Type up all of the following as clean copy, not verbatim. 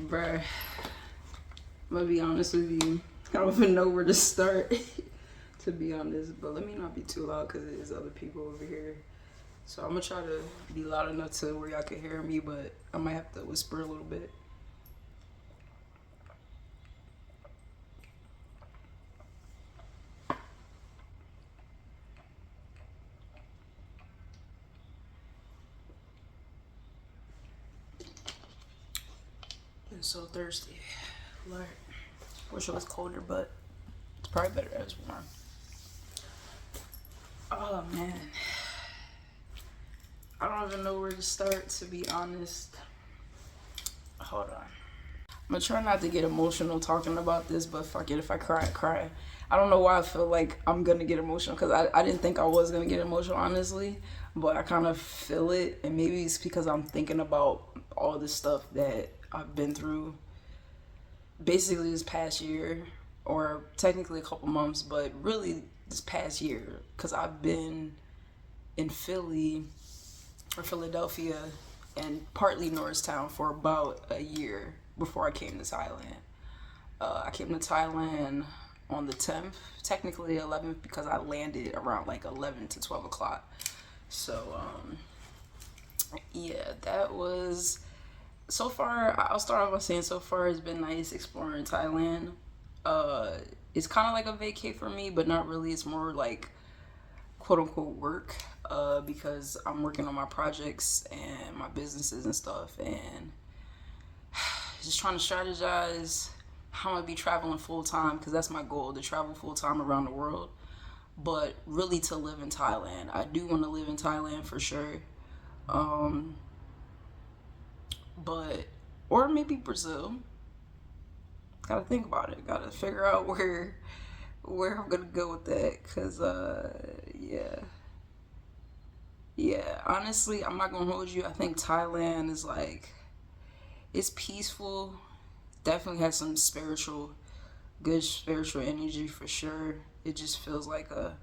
Bruh, I'm gonna be honest with you. I don't even know where to start, to be honest. But let me not be too loud because there's other people over here. So I'm gonna try to be loud enough to where y'all can hear me, but I might have to whisper a little bit. I'm so thirsty. Lord. Wish it was colder, but it's probably better as warm. Oh man. I don't even know where to start, to be honest. Hold on. I'm gonna try not to get emotional talking about this, but fuck it. If I cry, I cry. I don't know why I feel like I'm gonna get emotional because I didn't think I was gonna get emotional, honestly. But I kind of feel it, and maybe it's because I'm thinking about all this stuff that I've been through basically this past year, or technically a couple months, but really this past year, because I've been in Philly or Philadelphia and partly Norristown for about a year before I came to Thailand. I came to Thailand on the 10th, technically 11th, because I landed around like 11 to 12 o'clock. So, yeah, that was, so far, I'll start off by saying so far it's been nice exploring Thailand. It's kind of like a vacay for me, but not really. It's more like quote unquote work, because I'm working on my projects and my businesses and stuff, and just trying to strategize how I'm gonna be traveling full time, because that's my goal, to travel full time around the world, but really to live in Thailand. I do want to live in Thailand for sure, but or maybe Brazil. Gotta think about it. Gotta figure out where I'm gonna go with that, cause yeah. Honestly, I'm not gonna hold you. I think Thailand is like, it's peaceful. Definitely has some good spiritual energy for sure. It just feels like a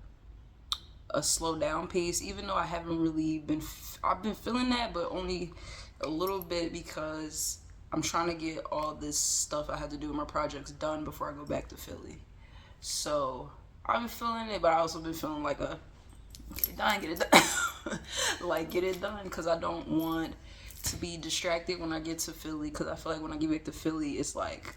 slow down pace, even though I haven't really been. I've been feeling that, but only a little bit, because I'm trying to get all this stuff I had to do with my projects done before I go back to Philly. So I've been feeling it, but I also been feeling like get it done, like get it done, because I don't want to be distracted when I get to Philly, because I feel like when I get back to Philly, it's like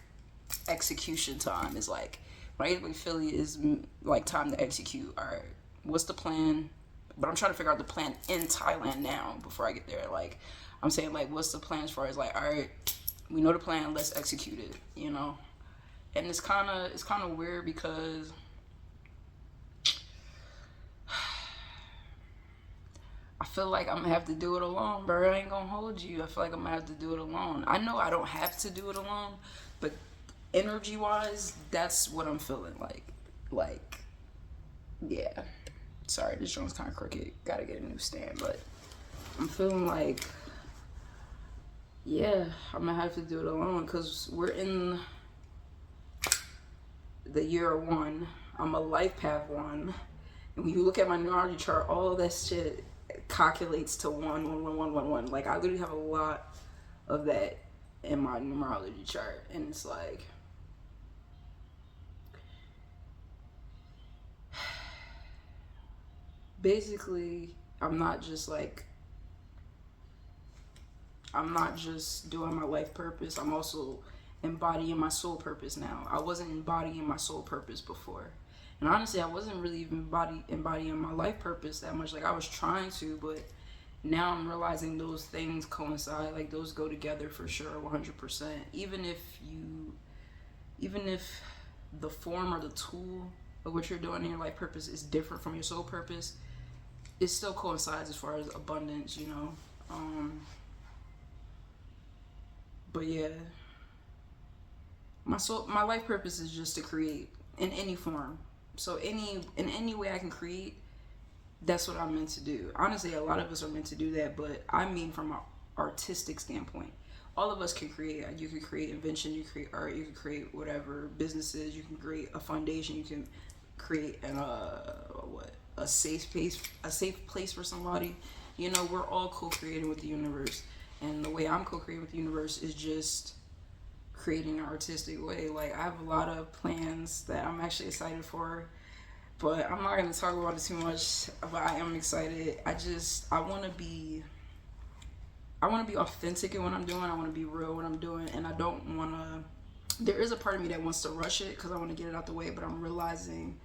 execution time. It's like when I get back to Philly, is like time to execute. All right, what's the plan? But I'm trying to figure out the plan in Thailand now before I get there. Like, I'm saying, like, what's the plan as far as like, all right, we know the plan, let's execute it, you know? And it's kind of weird because I feel like I'm gonna have to do it alone, bro. I ain't gonna hold you. I feel like I'm gonna have to do it alone. I know I don't have to do it alone, but energy wise, that's what I'm feeling like. Like, yeah. Sorry, this joint's kind of crooked. Gotta get a new stand, but I'm feeling like, yeah, I'm gonna have to do it alone, because we're in the year one. I'm a life path one. And when you look at my numerology chart, all that shit calculates to 1 1 1 1 1 1. Like, I literally have a lot of that in my numerology chart, and it's like, basically, I'm not just doing my life purpose. I'm also embodying my soul purpose now. I wasn't embodying my soul purpose before. And honestly, I wasn't really even embodying my life purpose that much. Like, I was trying to, but now I'm realizing those things coincide. Like, those go together for sure, 100%. Even if the form or the tool of what you're doing in your life purpose is different from your soul purpose, it still coincides as far as abundance, you know? But yeah, my life purpose is just to create in any form. So in any way I can create, that's what I'm meant to do. Honestly, a lot of us are meant to do that, but I mean from an artistic standpoint. All of us can create. You can create invention, you can create art, you can create whatever, businesses, you can create a foundation, you can create a safe place for somebody. You know, we're all co-creating with the universe. And the way I'm co-creating with the universe is just creating an artistic way. Like, I have a lot of plans that I'm actually excited for, but I'm not gonna talk about it too much. But I am excited. I want to be authentic in what I'm doing. I want to be real in what I'm doing, and I don't want to. There is a part of me that wants to rush it because I want to get it out the way, but I'm realizing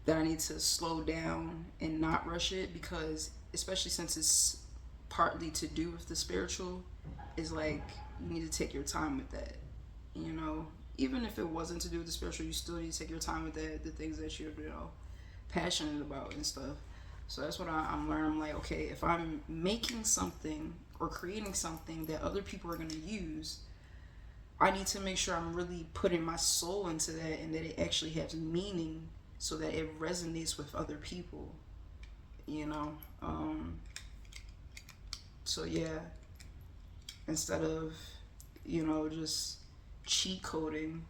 that I need to slow down and not rush it, because especially since it's partly to do with the spiritual, is like you need to take your time with that. You know, even if it wasn't to do with the spiritual, you still need to take your time with that, the things that you're, passionate about and stuff. So that's what I'm learning. I'm like, okay, if I'm making something or creating something that other people are going to use, I need to make sure I'm really putting my soul into that and that it actually has meaning so that it resonates with other people, you know? So yeah, instead of, just cheat coding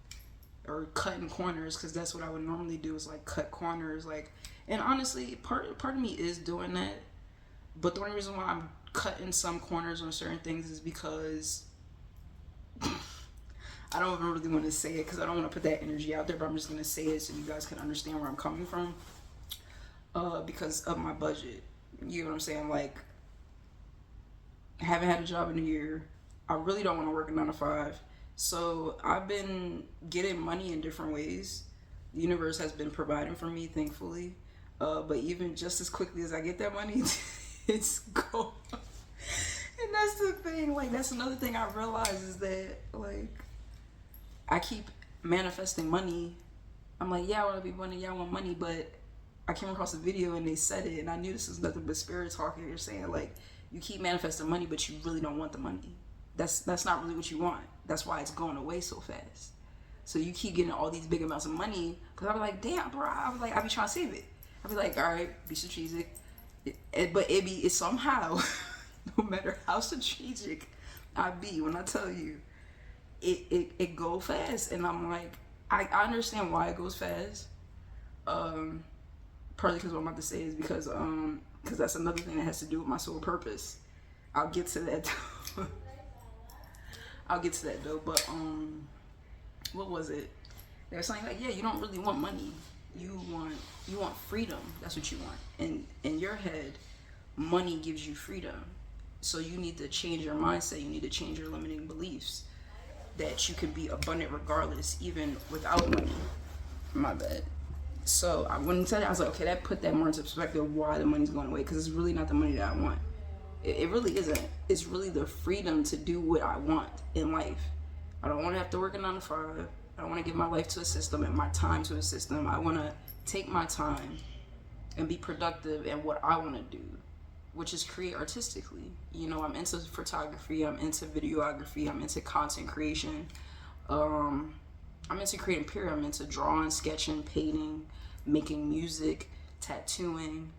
or cutting corners, because that's what I would normally do, is like cut corners. Like, and honestly, part of me is doing that, but the only reason why I'm cutting some corners on certain things is because I don't even really want to say it, because I don't want to put that energy out there, but I'm just going to say it so you guys can understand where I'm coming from, because of my budget. You know what I'm saying? Like, haven't had a job in a year. I really don't want to work a 9 to 5. So I've been getting money in different ways. The universe has been providing for me, thankfully. But even just as quickly as I get that money, it's gone. And that's the thing. Like, that's another thing I realize, is that, like, I keep manifesting money. I'm like, yeah, I want to be money. Yeah, I want money. But I came across a video and they said it, and I knew this is nothing but spirit talking. You're saying, like, you keep manifesting money, but you really don't want the money. That's not really what you want. That's why it's going away so fast. So you keep getting all these big amounts of money, because I was like, damn, bro. I be trying to save it. I be like, all right, be strategic. But it's somehow, no matter how strategic I be, when I tell you, it go fast. And I'm like, I understand why it goes fast. Partly because what I'm about to say is because that's another thing that has to do with my soul purpose. I'll get to that. But what was it? They were saying, like, yeah, you don't really want money. You want freedom. That's what you want. And in your head, money gives you freedom. So you need to change your mindset. You need to change your limiting beliefs that you can be abundant regardless, even without money. My bad. So I went and said it. I was like, okay, that put that more into perspective why the money's going away, because it's really not the money that I want. It really isn't. It's really the freedom to do what I want in life. I don't want to have to work a 9 to 5. I don't want to give my life to a system and my time to a system. I want to take my time and be productive in what I want to do, which is create artistically. I'm into photography. I'm into videography. I'm into content creation. I'm into creating, period. I'm into drawing, sketching, painting, making music, tattooing.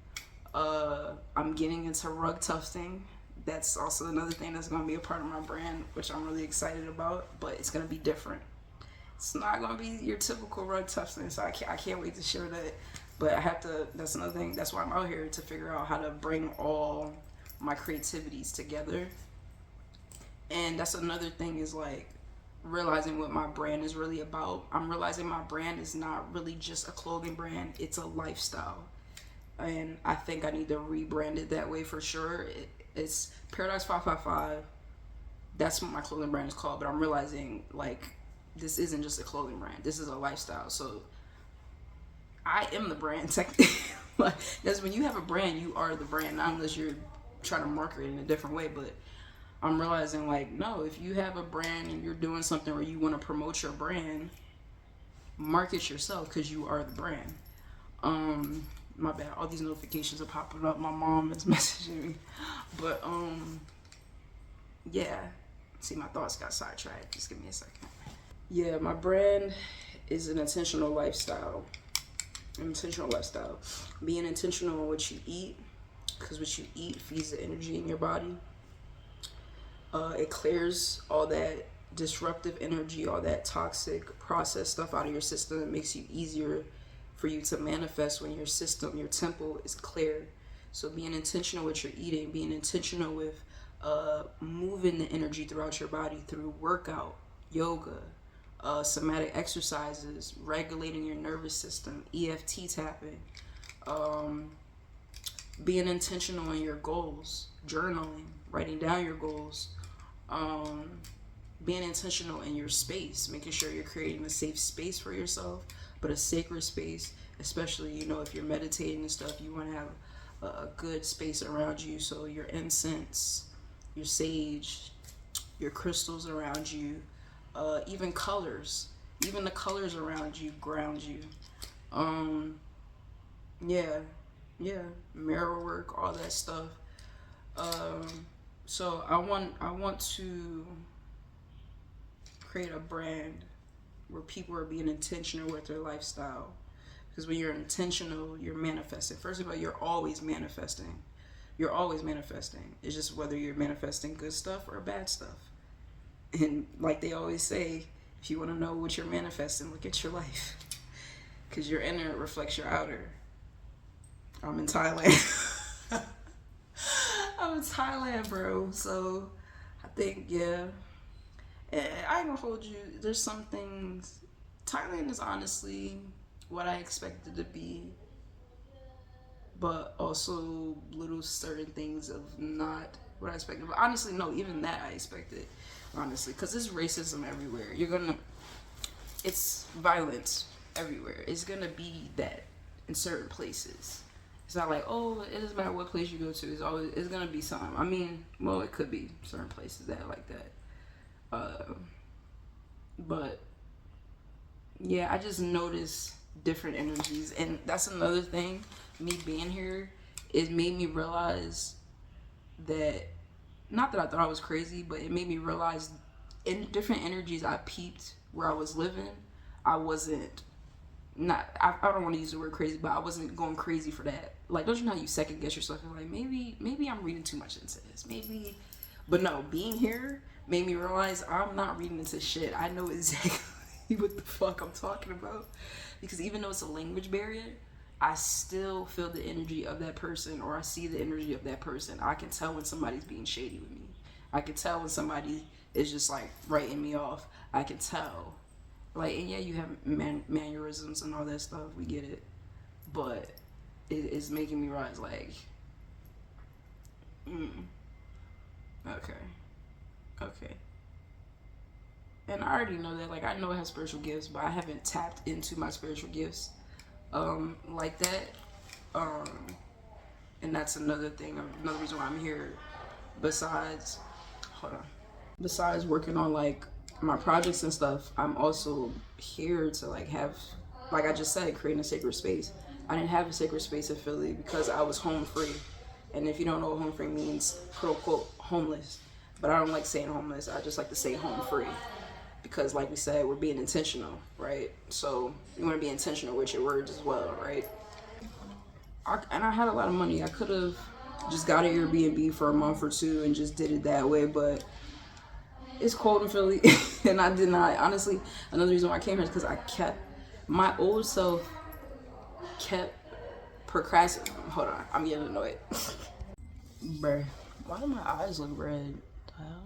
I'm getting into rug tufting. That's also another thing that's going to be a part of my brand, which I'm really excited about, but it's going to be different. It's not going to be your typical rug tufting, so I can't wait to share that. But I have to, that's another thing, that's why I'm out here, to figure out how to bring all my creativities together. And that's another thing, is like realizing what my brand is really about. I'm realizing my brand is not really just a clothing brand, it's a lifestyle. And I think I need to rebrand it that way for sure. It's Paradise 555. That's what my clothing brand is called. But I'm realizing, like, this isn't just a clothing brand. This is a lifestyle. So I am the brand, technically. Like, that's when you have a brand, you are the brand. Not unless you're trying to market it in a different way. But I'm realizing, like, no, if you have a brand and you're doing something where you want to promote your brand, market yourself, because you are the brand. My bad, all these notifications are popping up. My mom is messaging me. But yeah, see, my thoughts got sidetracked. Just give me a second. Yeah, my brand is an intentional lifestyle. Being intentional on what you eat, because what you eat feeds the energy in your body. It clears all that disruptive energy, all that toxic processed stuff out of your system. It makes you easier for you to manifest when your system, your temple is clear. So being intentional with your eating, being intentional with moving the energy throughout your body through workout, yoga, somatic exercises, regulating your nervous system, EFT tapping, um, being intentional in your goals, journaling, writing down your goals, um, being intentional in your space, making sure you're creating a safe space for yourself, but a sacred space, especially, you know, if you're meditating and stuff, you want to have a good space around you. So your incense, your sage, your crystals around you, even colors, even the colors around you ground you. Um, yeah, yeah, mirror work, all that stuff. Um, so I want to create a brand where people are being intentional with their lifestyle. Because when you're intentional, you're manifesting. First of all, you're always manifesting. You're always manifesting. It's just whether you're manifesting good stuff or bad stuff. And like they always say, if you want to know what you're manifesting, look at your life. Because your inner reflects your outer. I'm in Thailand. I'm in Thailand, bro. So I think, yeah. And I ain't gonna hold you. There's some things. Thailand is honestly what I expected to be, but also little certain things of not what I expected. But honestly, no, even that I expected, honestly, because there's racism everywhere. It's violence everywhere. It's gonna be that in certain places. It's not like, oh, it doesn't matter what place you go to. It's gonna be something. I mean, well, it could be certain places that like that. But yeah, I just notice different energies, and that's another thing. Me being here, it made me realize that, not that I thought I was crazy, but it made me realize in different energies I peeped where I was living. I wasn't not I don't want to use the word crazy, but I wasn't going crazy for that. Like, don't you know how you second guess yourself and like maybe I'm reading too much into this, maybe. But no, being here made me realize I'm not reading into shit. I know exactly what the fuck I'm talking about, because even though it's a language barrier, I still feel the energy of that person, or I see the energy of that person. I can tell when somebody's being shady with me. I can tell when somebody is just like writing me off. I can tell. Like, and yeah, you have mannerisms and all that stuff. We get it, but it's making me realize, like, okay, okay. And I already know that. Like, I know I have spiritual gifts, but I haven't tapped into my spiritual gifts, like that. Um, and that's another thing. Another reason why I'm here. Besides, hold on. Besides working on like my projects and stuff, I'm also here to like have, like I just said, creating a sacred space. I didn't have a sacred space in Philly because I was home free. And if you don't know what home free means, quote unquote homeless. But I don't like saying homeless. I just like to say home free. Because like we said, we're being intentional, right? So you want to be intentional with your words as well, right? And I had a lot of money. I could have just got an Airbnb for a month or two and just did it that way, but it's cold in Philly, and I did not. Honestly, another reason why I came here is because my old self kept procrastinating. Hold on, I'm getting annoyed. Bruh, why do my eyes look red? The hell?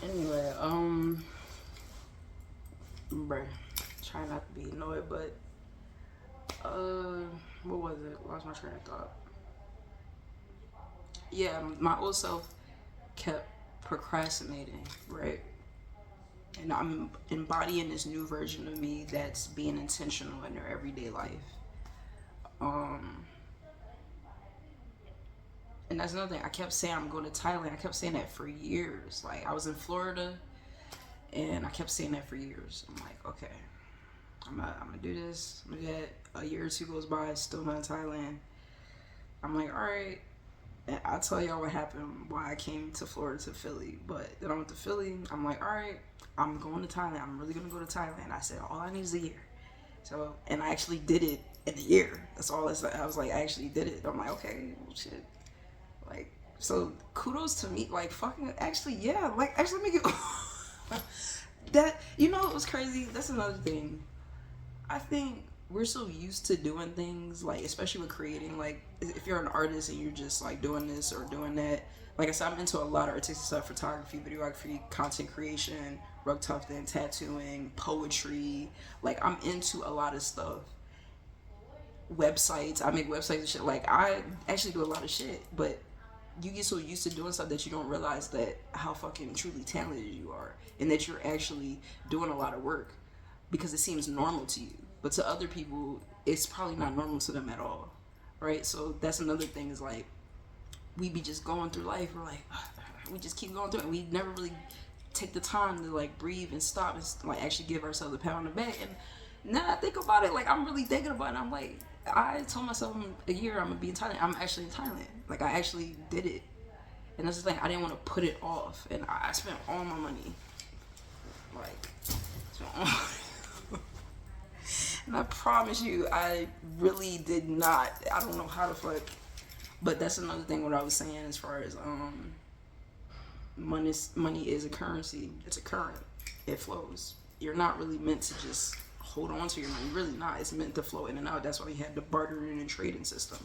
Anyway, bruh, try not to be annoyed, but what was it? Lost my train of thought. Yeah, my old self kept procrastinating, right? And I'm embodying this new version of me that's being intentional in their everyday life. Um, and that's another thing. I kept saying I'm going to Thailand. I kept saying that for years. Like, I was in Florida, and I kept saying that for years. I'm like, okay, I'm gonna do this. I'm gonna do that. A year or two goes by, still not in Thailand. I'm like, all right. And I'll tell y'all what happened, why I came to Florida to Philly. But then I went to Philly. I'm like, all right, I'm going to Thailand. I'm really going to go to Thailand. I said, all I need is a year. So, and I actually did it in a year. That's all I said. I was like, I actually did it. I'm like, okay, well, shit. Like, so kudos to me. Like, fucking, actually, yeah. Like, actually, let me get that, you know, it was crazy. That's another thing. I think we're so used to doing things, like especially with creating, like if you're an artist and you're just like doing this or doing that. Like I said, I'm into a lot of artistic stuff: photography, videography, content creation, rug tufting, tattooing, poetry. Like I'm into a lot of stuff. Websites, I make websites and shit. Like I actually do a lot of shit, but you get so used to doing stuff that you don't realize that how fucking truly talented you are, and that you're actually doing a lot of work because it seems normal to you, but to other people it's probably not normal to them at all, right? So that's another thing, is like we be just going through life, we're like we just keep going through it, and we never really take the time to like breathe and stop and like actually give ourselves a pat on the back. And now I think about it, like I'm really thinking about it, I'm like, I told myself in a year I'm gonna be in Thailand. I'm actually in Thailand. Like I actually did it, and that's the thing. I didn't want to put it off, and I spent all my money. Like, spent all my and I promise you, I really did not. I don't know how the fuck, but that's another thing. What I was saying as far as money is a currency. It's a current. It flows. You're not really meant to just hold on to your money. You're really not. It's meant to flow in and out. That's why we had the bartering and trading system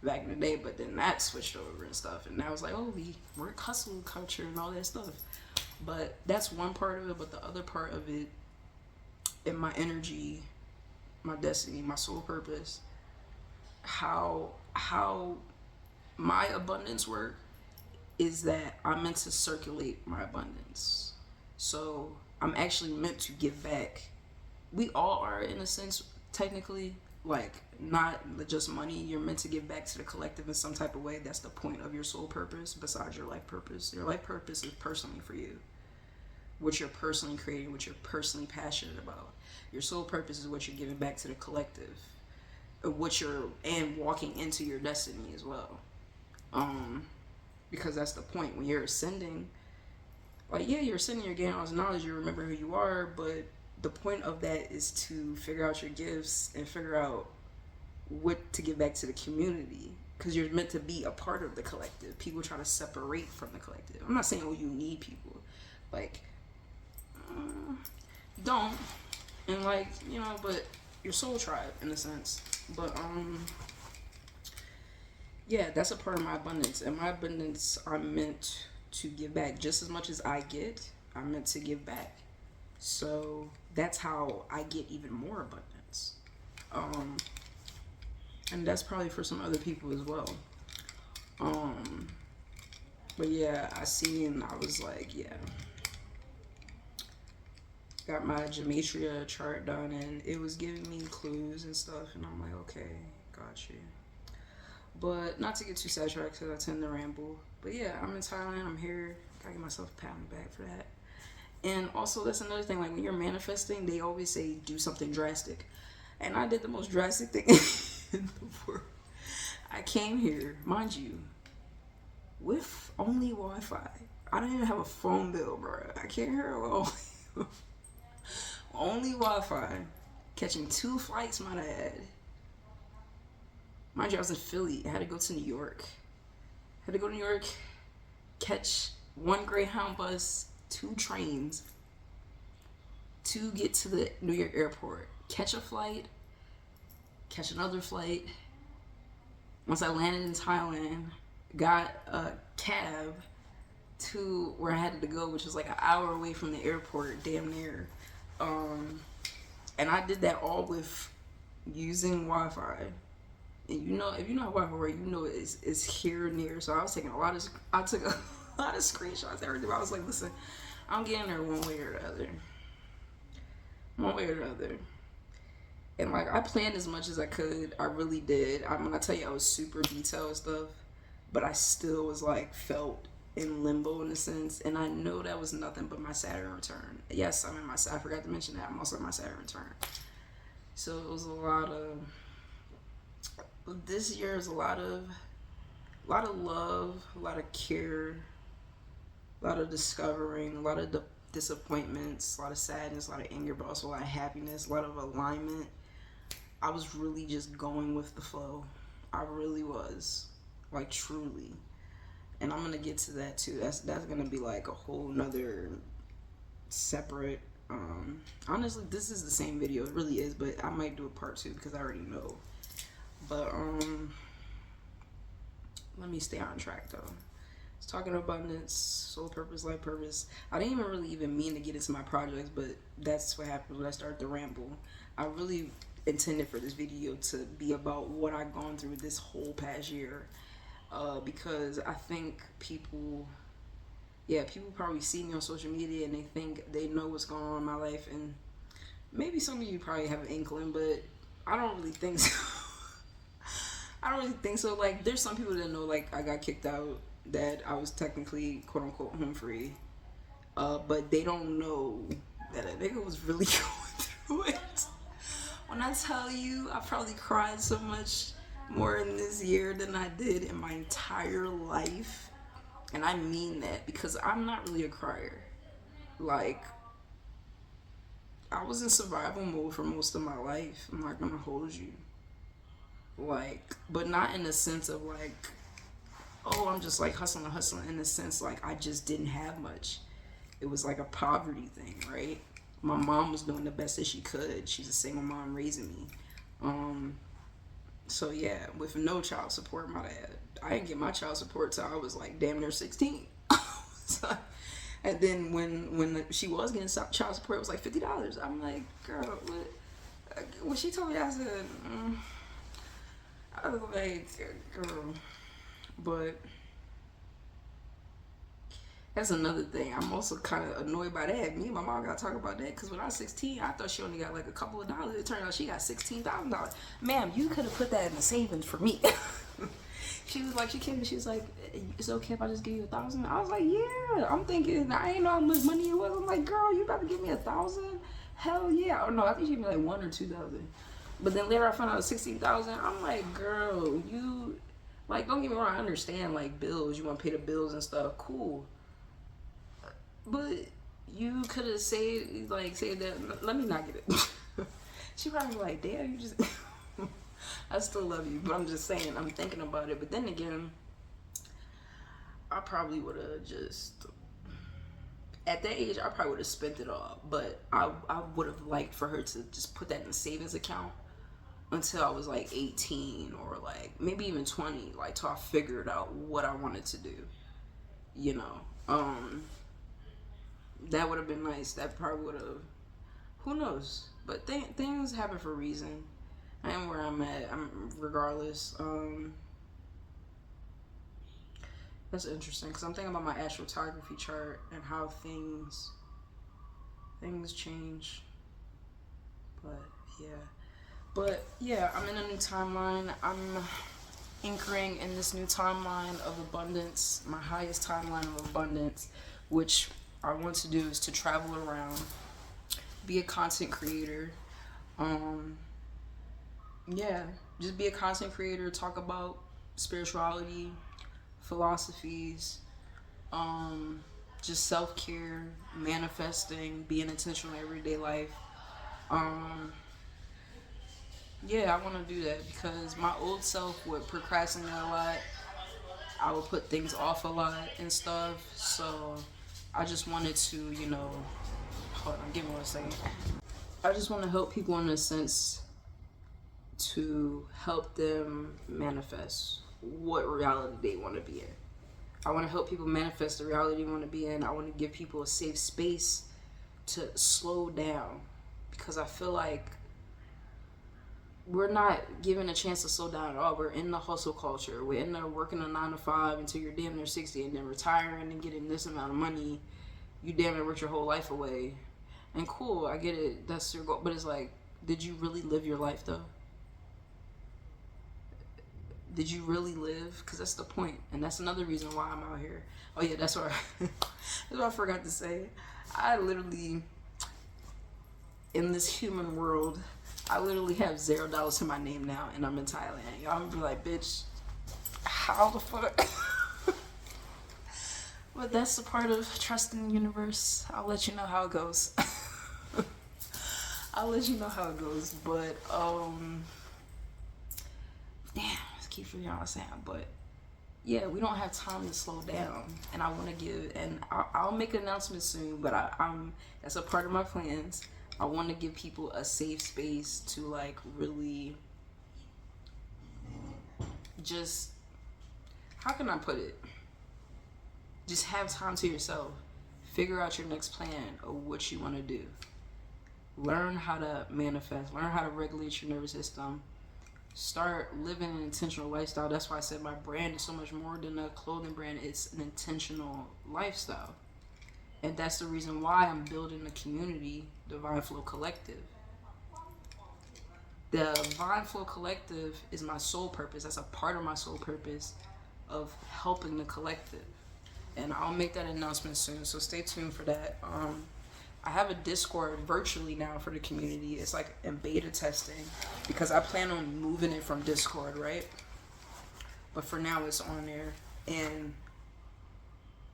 back in the day. But then that switched over and stuff. And now it's like, oh, we're hustle culture and all that stuff. But that's one part of it. But the other part of it, and my energy, my destiny, my soul purpose, how my abundance work is that I'm meant to circulate my abundance. So I'm actually meant to give back. We all are, in a sense, technically, like not just money. You're meant to give back to the collective in some type of way. That's the point of your soul purpose besides your life purpose. Your life purpose is personally for you, what you're personally creating, what you're personally passionate about. Your soul purpose is what you're giving back to the collective, what you're, and walking into your destiny as well. Because that's the point. When you're ascending, like, yeah, you're ascending, you're gaining all this knowledge, you remember who you are, but the point of that is to figure out your gifts and figure out what to give back to the community, because you're meant to be a part of the collective. People try to separate from the collective. I'm not saying, oh, you need people, like, don't, and like, you know, but your soul tribe in a sense. But yeah, that's a part of my abundance. And my abundance, I'm meant to give back just as much as I get. I'm meant to give back. So that's how I get even more abundance. And that's probably for some other people as well. But yeah, I seen, I was like, yeah. Got my gematria chart done, and it was giving me clues and stuff, and I'm like, okay, got you. But not to get too sidetracked, because I tend to ramble. But yeah, I'm in Thailand, I'm here. Gotta give myself a pat on the back for that. And also, that's another thing, like when you're manifesting, they always say do something drastic. And I did the most drastic thing in the world. I came here, mind you, with only Wi-Fi. I didn't even have a phone bill, bro. I came here with only Wi-Fi. Catching 2 flights, might I add. Mind you, I was in Philly. I had to go to New York. Catch 1 Greyhound bus, 2 trains to get to the New York airport. Catch a flight, catch another flight. Once I landed in Thailand, got a cab to where I had to go, which was like an hour away from the airport, damn near. And I did that all with using Wi-Fi. And you know, if you know how Wi-Fi works, you know it's here near. So I was taking I took a lot of screenshots, everything. I was like, listen, I'm getting there one way or the other. And like, I planned as much as I could. I really did. I'm gonna tell you, I was super detailed and stuff, but I still was like, felt in limbo in a sense. And I know that was nothing but my Saturn return. Yes, I'm in I forgot to mention that. I'm also in my Saturn return. So it was a lot of, this year is a lot of love, a lot of care, a lot of discovering, a lot of disappointments, a lot of sadness, a lot of anger, but also a lot of happiness, a lot of alignment. I was really just going with the flow. I really was, like, truly. And I'm gonna get to that too. That's gonna be like a whole nother separate Honestly, this is the same video. It really is, but I might do a part 2 because I already know. But let me stay on track though. It's talking abundance, soul purpose, life purpose. I didn't even mean to get into my projects, but that's what happened when I started to ramble. I really intended for this video to be about what I've gone through this whole past year, because I think people probably see me on social media and they think they know what's going on in my life, and maybe some of you probably have an inkling, but I don't really think so. I don't really think so. Like, there's some people that know, like, I got kicked out, that I was technically quote unquote home free, but they don't know that a nigga was really going through it. When I tell you, I probably cried so much more in this year than I did in my entire life. And I mean that, because I'm not really a crier. Like, I was in survival mode for most of my life. I'm not gonna hold you. Like, but not in the sense of like, oh, I'm just like hustling. In the sense like I just didn't have much. It was like a poverty thing, right? My mom was doing the best that she could. She's a single mom raising me. So yeah, with no child support, my dad. I didn't get my child support till I was like damn near 16. So, and then when she was getting child support, it was like $50. I'm like, girl, what? When she told me, I said, I was like, girl. But that's another thing. I'm also kind of annoyed by that. Me and my mom got to talk about that, because when I was 16, I thought she only got like a couple of dollars. It turned out she got $16,000. Ma'am, you could have put that in the savings for me. She was like, she came and she was like, it's okay if I just give you $1,000? I was like, yeah. I'm thinking, I ain't know how much money it was. I'm like, girl, you about to give me $1,000? Hell yeah. Or no, I think she gave me like 1 or 2,000. But then later I found out it was 16,000. I'm like, girl, you, like, don't get me wrong, I understand, like, bills, you want to pay the bills and stuff, cool. But you could have saved that. Let me not get it. She probably like, damn, you just. I still love you, but I'm just saying, I'm thinking about it. But then again, I probably would have just, at that age, I probably would have spent it all. But I would have liked for her to just put that in a savings account until I was like 18 or like maybe even 20, like till I figured out what I wanted to do. You know, that would have been nice. That probably would have, who knows? But things happen for a reason. I am where I'm at. Regardless. That's interesting, because I'm thinking about my astrotography chart and how things change. But yeah, I'm in a new timeline. I'm anchoring in this new timeline of abundance, my highest timeline of abundance, which I want to do is to travel around, be a content creator. Yeah, just be a content creator, talk about spirituality, philosophies, just self-care, manifesting, being intentional in everyday life. Yeah, I want to do that, because my old self would procrastinate a lot. I would put things off a lot and stuff. So I just wanted to, hold on, give me 1 second. I just want to help people in a sense to help them manifest what reality they want to be in. I want to help people manifest the reality they want to be in. I want to give people a safe space to slow down, because I feel like we're not given a chance to slow down at all. We're in the hustle culture. We're in there working a 9 to 5 until you're damn near 60, and then retiring and getting this amount of money. You damn near worked your whole life away. And cool, I get it, that's your goal. But it's like, did you really live your life though? Did you really live? Because that's the point. And that's another reason why I'm out here. Oh yeah, that's what I forgot to say. I literally, in this human world, I literally have $0 to my name now, and I'm in Thailand. Y'all gonna be like, bitch, how the fuck? But that's the part of trusting the universe. I'll let you know how it goes. I'll let you know how it goes. But damn, I keep forgetting what I was saying. But yeah, we don't have time to slow down. And I want to give, and I'll make an announcement soon, but I'm that's a part of my plans. I want to give people a safe space to like really just, how can I put it? Just have time to yourself. Figure out your next plan of what you want to do. Learn how to manifest. Learn how to regulate your nervous system. Start living an intentional lifestyle. That's why I said my brand is so much more than a clothing brand. It's an intentional lifestyle. And that's the reason why I'm building a community, Divine Flow Collective. The Divine Flow Collective is my soul purpose. That's a part of my soul purpose of helping the collective. And I'll make that announcement soon, so stay tuned for that. I have a Discord virtually now for the community. It's like in beta testing because I plan on moving it from Discord, right? But for now, it's on there. And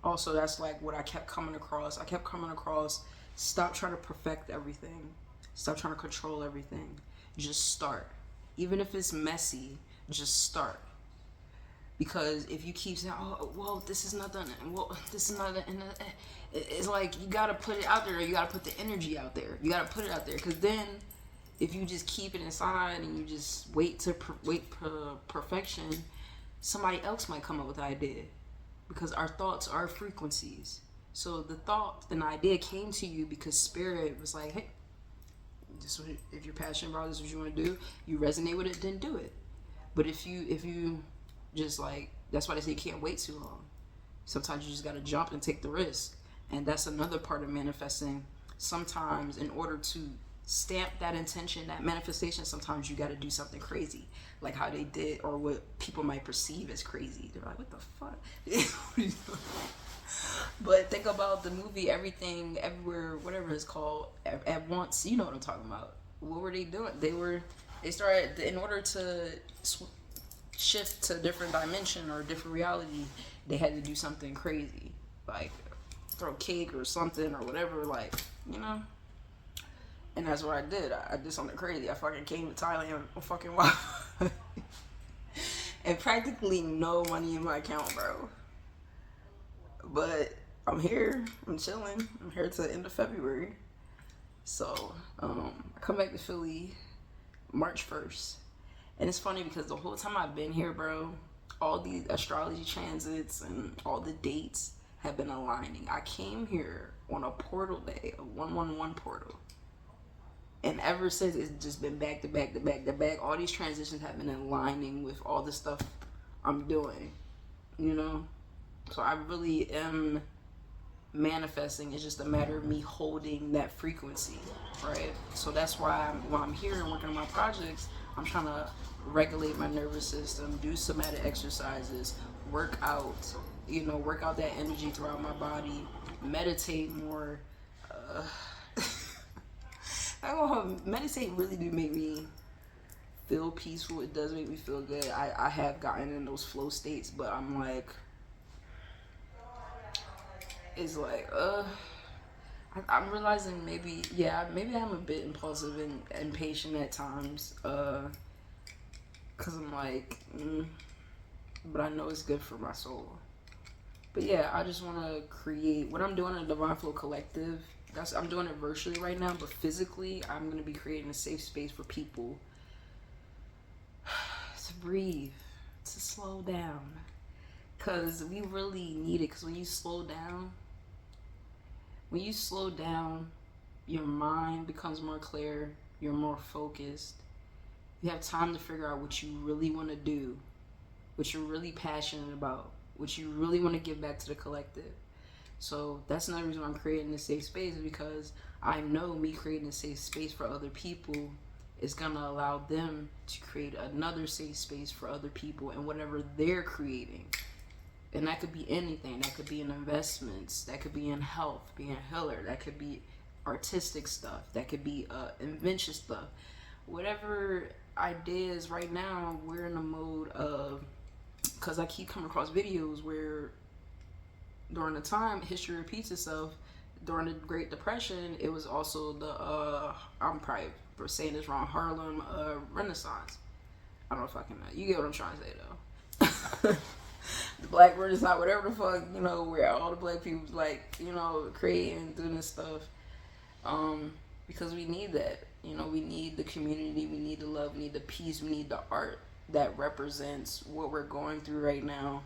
also, that's like what I kept coming across. I kept coming across, stop trying to perfect everything. Stop trying to control everything. Just start. Even if it's messy, just start. Because if you keep saying, oh, well, this is nothing, well, this is nothing, and it's like you gotta put it out there, or you gotta put the energy out there. You gotta put it out there, because then if you just keep it inside and you just wait for perfection, somebody else might come up with an idea, because our thoughts are frequencies. So the thought, an idea came to you because spirit was like, hey, this what, if you're passionate about this, what you want to do, you resonate with it, then do it. But if you just like, that's why they say you can't wait too long. Sometimes you just got to jump and take the risk. And that's another part of manifesting. Sometimes in order to stamp that intention, that manifestation, sometimes you got to do something crazy. Like how they did, or what people might perceive as crazy. They're like, what the fuck? But think about the movie Everything, Everywhere, whatever it's called, at once. You know what I'm talking about. What were they doing? They started, in order to shift to a different dimension or a different reality, they had to do something crazy, like throw cake or something or whatever, like, you know. And that's what I did. I did something crazy. I fucking came to Thailand on fucking Wi-Fi and practically no money in my account, bro. But I'm here. I'm chilling. I'm here to the end of February. So I come back to Philly March 1st. And it's funny because the whole time I've been here, bro, all these astrology transits and all the dates have been aligning. I came here on a portal day, a 111 portal. And ever since, it's just been back to back to back to back. All these transitions have been aligning with all the stuff I'm doing, you know? So I really am manifesting. It's just a matter of me holding that frequency, right? So that's why when I'm here and working on my projects, I'm trying to regulate my nervous system, do somatic exercises, work out that energy throughout my body, meditate more. Meditate really do make me feel peaceful. It does make me feel good. I have gotten in those flow states, but I'm like, it's like, I'm realizing maybe I'm a bit impulsive and impatient at times, cause I'm like, but I know it's good for my soul. But yeah, I just want to create what I'm doing in Divine Flow Collective. I'm doing it virtually right now, but physically, I'm gonna be creating a safe space for people to breathe, to slow down, cause we really need it. Cause when you slow down, your mind becomes more clear. You're more focused. You have time to figure out what you really want to do, what you're really passionate about, what you really want to give back to the collective. So that's another reason why I'm creating this safe space, is because I know me creating a safe space for other people is going to allow them to create another safe space for other people and whatever they're creating. And that could be anything. That could be in investments. That could be in health, being a healer. That could be artistic stuff. That could be invention stuff. Whatever ideas right now, we're in a mode of, because I keep coming across videos where during the time, history repeats itself. During the Great Depression, it was also the, I'm probably saying this wrong, Harlem Renaissance. I don't know if I can, you get what I'm trying to say though. the Black Renaissance, whatever the fuck, where all the black people like, creating, doing this stuff. Because we need that. We need the community, we need the love, we need the peace, we need the art that represents what we're going through right now,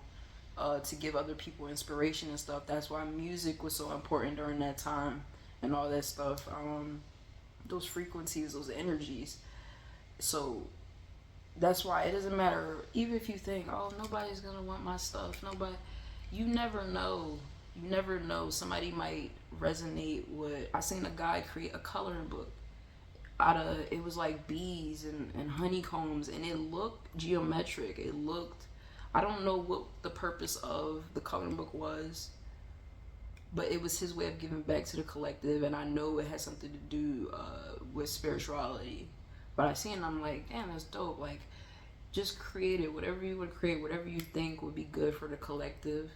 to give other people inspiration and stuff. That's why music was so important during that time and all that stuff. Those frequencies, those energies. So that's why it doesn't matter, even if you think, oh, nobody's gonna want my stuff, nobody, you never know. You never know. Somebody might resonate with. I seen a guy create a coloring book out of, it was like bees and honeycombs, and it looked geometric. It looked, I don't know what the purpose of the coloring book was, but it was his way of giving back to the collective, and I know it has something to do with spirituality. But I seen it, and I'm like, damn, that's dope. Like, just create it, whatever you would create, whatever you think would be good for the collective,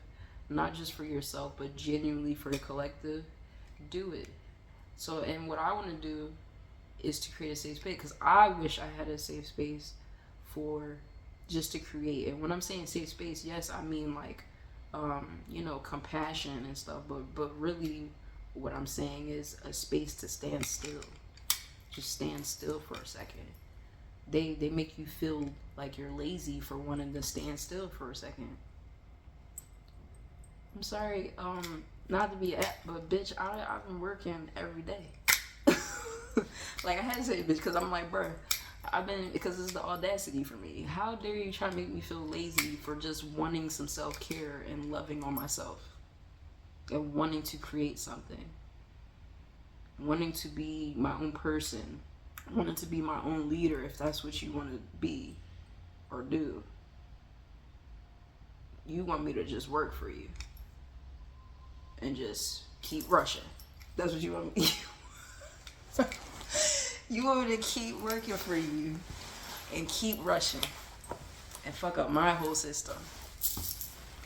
not just for yourself, but genuinely for the collective. Do it. So, and what I want to do is to create a safe space, because I wish I had a safe space for just to create. And when I'm saying safe space, yes, I mean like compassion and stuff, but really what I'm saying is a space to stand still. Just stand still for a second. They make you feel like you're lazy for wanting to stand still for a second. I'm sorry, not to be but bitch, I've been working every day. Like, I had to say bitch because I'm like, bruh, because it's the audacity for me. How dare you try to make me feel lazy for just wanting some self-care and loving on myself and wanting to create something, wanting to be my own person, wanting to be my own leader, if that's what you want to be or do. You want me to just work for you and just keep rushing. That's what you want me. You want me to keep working for you and keep rushing and fuck up my whole system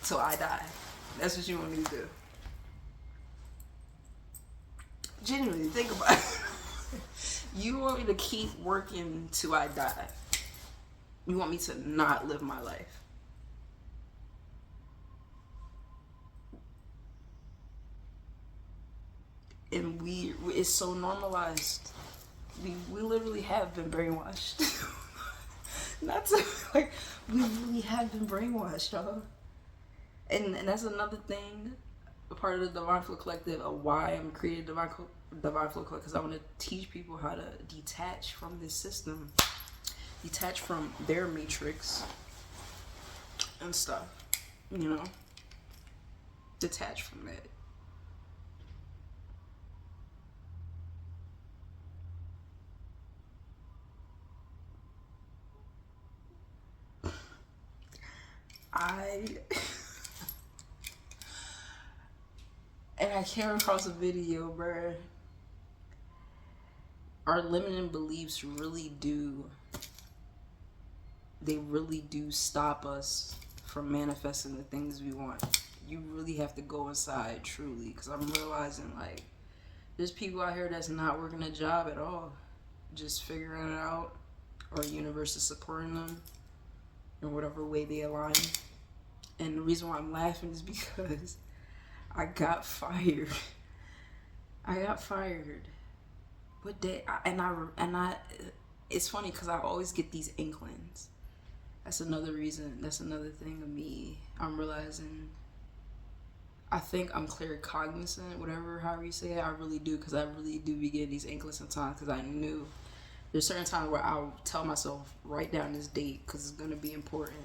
so I die. That's what you want me to do. Genuinely, think about it. You want me to keep working till I die. You want me to not live my life. And it's so normalized. We literally have been brainwashed. Not to, like, we really have been brainwashed, y'all. And that's another thing, a part of the Divine Flow Collective, of why I'm creating Divine Flow Collective, because I want to teach people how to detach from this system, detach from their matrix and stuff, detach from that. And I came across a video, bruh. Our limiting beliefs really do stop us from manifesting the things we want. You really have to go inside, truly, because I'm realizing, like, there's people out here that's not working a job at all, just figuring it out, or the universe is supporting them in whatever way they align. And the reason why I'm laughing is because I got fired. What day? It's funny because I always get these inklings. That's another reason. That's another thing of me. I'm realizing. I think I'm claircognizant, however you say it. I really do, because I really do be getting these inklings sometimes, because I knew there's certain times where I'll tell myself, write down this date because it's gonna be important.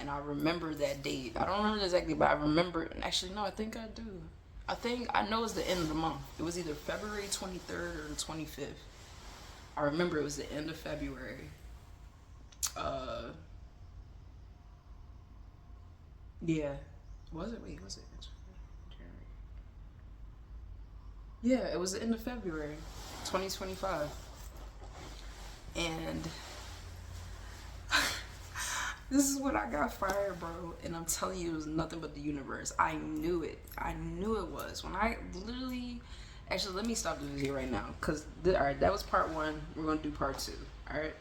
And I remember that date. I don't remember exactly, but I remember. Actually, no, I think I do. I know it's the end of the month. It was either February 23rd or the 25th. I remember it was the end of February. Yeah. Was it? Wait, was it? Yeah, it was the end of February, 2025. And this is when I got fired, bro. And I'm telling you, it was nothing but the universe. I knew it. I knew it was. When I literally... Actually, let me stop the video right now. Because, alright, that was part 1. We're going to do part 2. Alright?